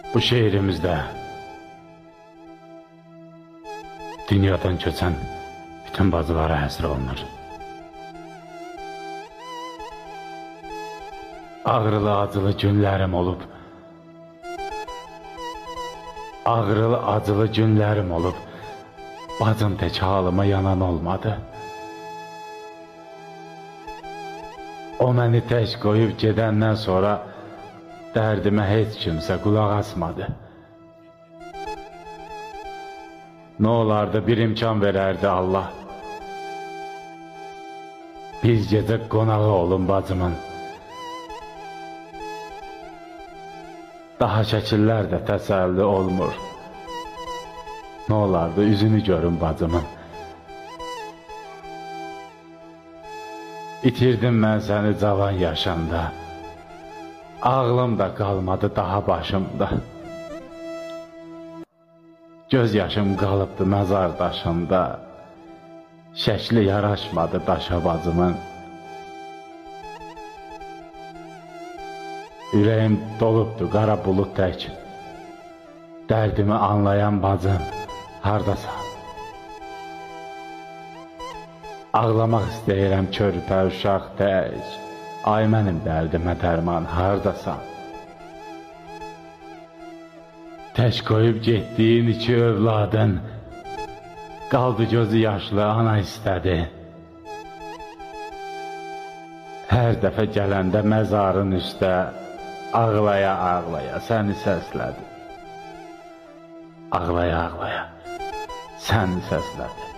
Bu şehrimizdə dünyadan köçən bütün bacılara həsr olunur. Ağrılı acılı günlərim olub, ağrılı acılı günlərim olub, bacım tək halıma yanan olmadı. O məni tək qoyub gedəndən sonra dərdimə heç kimsə qulaq asmadı. Nə olardı bir imkan verərdi Allah. Bir gecə qonağı olun bacımın. Daha şəkillər də təsəlli olmur. Nə olardı üzünü görün bacımın. İtirdim mən səni cavan yaşında. Ağlım da qalmadı daha başımda. Göz yaşım qalıbdı məzar daşında. Şəkli yaraşmadı daşa bacımın. Ürəyim dolubdu qara bulud tək. Dərdimi anlayan bacım, hardasan? Ağlamaq istəyirəm körpə uşaq tək. Ay mənim dərdimə dərman, hardasan? Tək qoyub getdiyin iki övladın, qaldı gözü yaşlı ana istədi. Hər dəfə gələndə məzarın üstə, ağlaya ağlaya səni səslədi. Ağlaya ağlaya səni səslədi.